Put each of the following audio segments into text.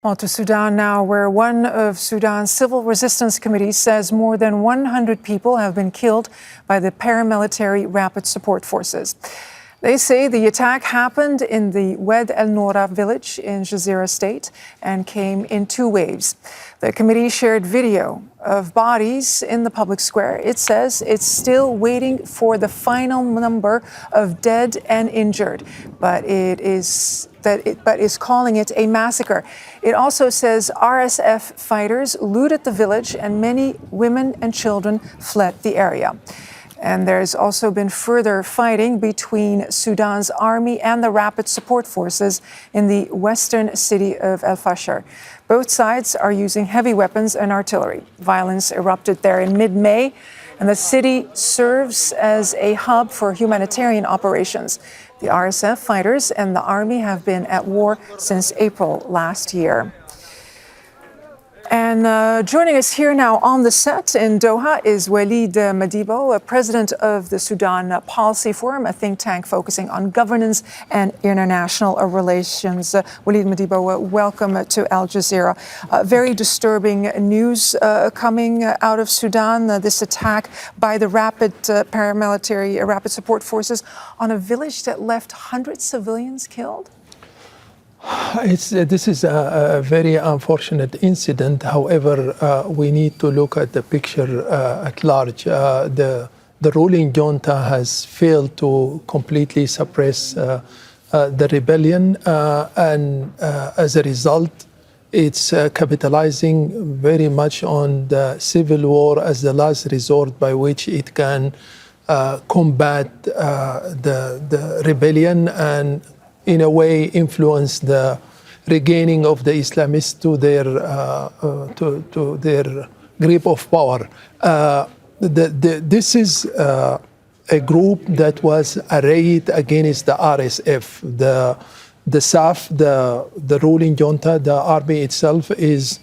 Well, to Sudan now, where one of Sudan's civil resistance committees says more than 100 people have been killed by the paramilitary rapid support forces. They say the attack happened in the al-Noura village in Jazira state and came in two waves. The committee shared video of bodies in the public square. It says it's still waiting for the final number of dead and injured, but is calling it a massacre. It also says RSF fighters looted the village and many women and children fled the area. And there's also been further fighting between Sudan's army and the rapid support forces in the western city of el-Fasher. Both sides are using heavy weapons and artillery. Violence erupted there in mid-May, and the city serves as a hub for humanitarian operations. The RSF fighters and the army have been at war since April last year. And joining us here now on the set in Doha is Walid Madibo, president of the Sudan Policy Forum, a think tank focusing on governance and international relations. Walid Madibo, welcome to Al Jazeera. Very disturbing news coming out of Sudan, this attack by the paramilitary rapid support forces on a village that left hundreds of civilians killed. This is a very unfortunate incident. However, we need to look at the picture at large. The ruling junta has failed to completely suppress the rebellion, and as a result, it's capitalizing very much on the civil war as the last resort by which it can combat the rebellion and in a way influence the regaining of the Islamists to their grip of power. This is a group that was arrayed against the RSF. The SAF, the ruling junta, the army itself is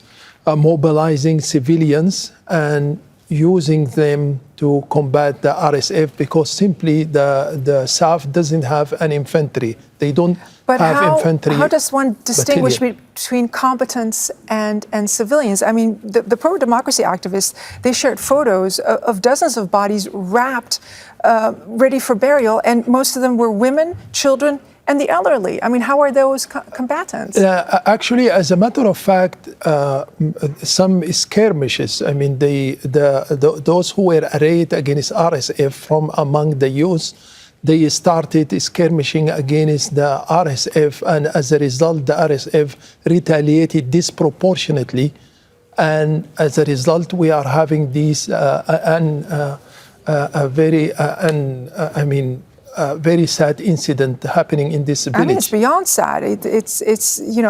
mobilizing civilians and using them to combat the RSF because simply the SAF doesn't have an infantry. They don't have infantry. How does one distinguish between combatants and civilians? I mean, the pro-democracy activists, they shared photos of dozens of bodies wrapped, ready for burial, and most of them were women, children, and the elderly. I mean, how are those combatants? Actually, as a matter of fact, some skirmishes. I mean, those who were arrayed against RSF from among the youth, they started skirmishing against the RSF, and as a result, the RSF retaliated disproportionately, and as a result, we are having these very sad incident happening in this village. I mean, it's beyond sad. It's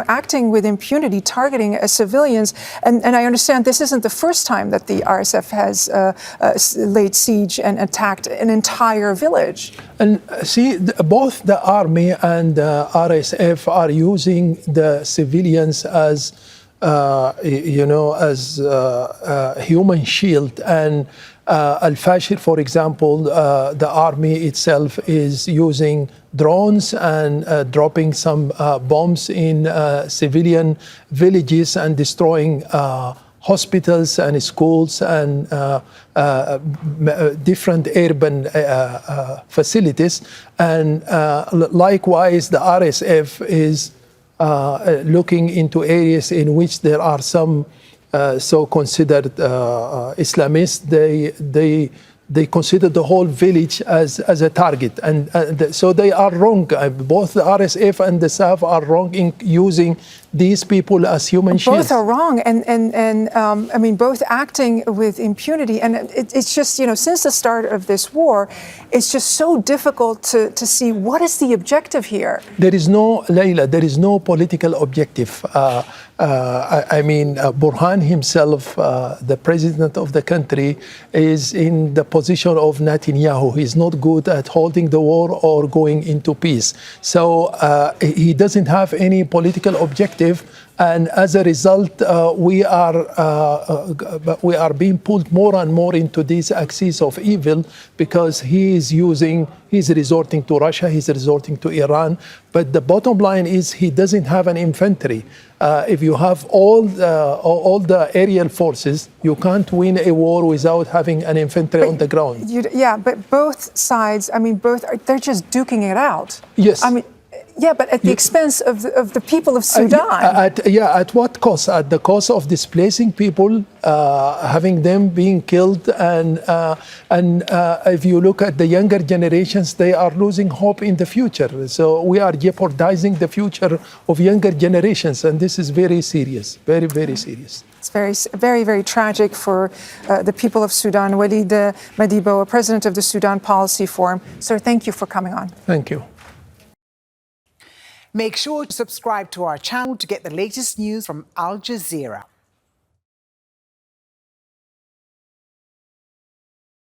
acting with impunity, targeting civilians. And I understand this isn't the first time that the RSF has laid siege and attacked an entire village. And see, both the army and the RSF are using the civilians as human shield. And al-Fasher, for example, the army itself is using drones and dropping some bombs in civilian villages and destroying hospitals and schools and different urban facilities. And likewise, the RSF is looking into areas in which there are some so-considered Islamists. They consider the whole village as a target, and so they are wrong. Both the RSF and the SAF are wrong in using these people as human shields. Both are wrong, and I mean, both acting with impunity. And it's just, since the start of this war, it's just so difficult to see what is the objective here. There is no, Layla, there is no political objective. Burhan himself, the president of the country, is in the position of Netanyahu. He's not good at holding the war or going into peace. So he doesn't have any political objective. And as a result, we are being pulled more and more into this axis of evil because he's resorting to Russia, he's resorting to Iran. But the bottom line is he doesn't have an infantry. If you have all the aerial forces, you can't win a war without having an infantry on the ground. Yeah, but both sides, I mean, they're just duking it out. Yes. I mean, yeah, but at the expense of the people of Sudan. At what cost? At the cost of displacing people, having them being killed, and if you look at the younger generations, they are losing hope in the future. So we are jeopardizing the future of younger generations, and this is very serious, very, very serious. It's very, very tragic for the people of Sudan. Walid Madibo, president of the Sudan Policy Forum. Sir, thank you for coming on. Thank you. Make sure to subscribe to our channel to get the latest news from Al Jazeera.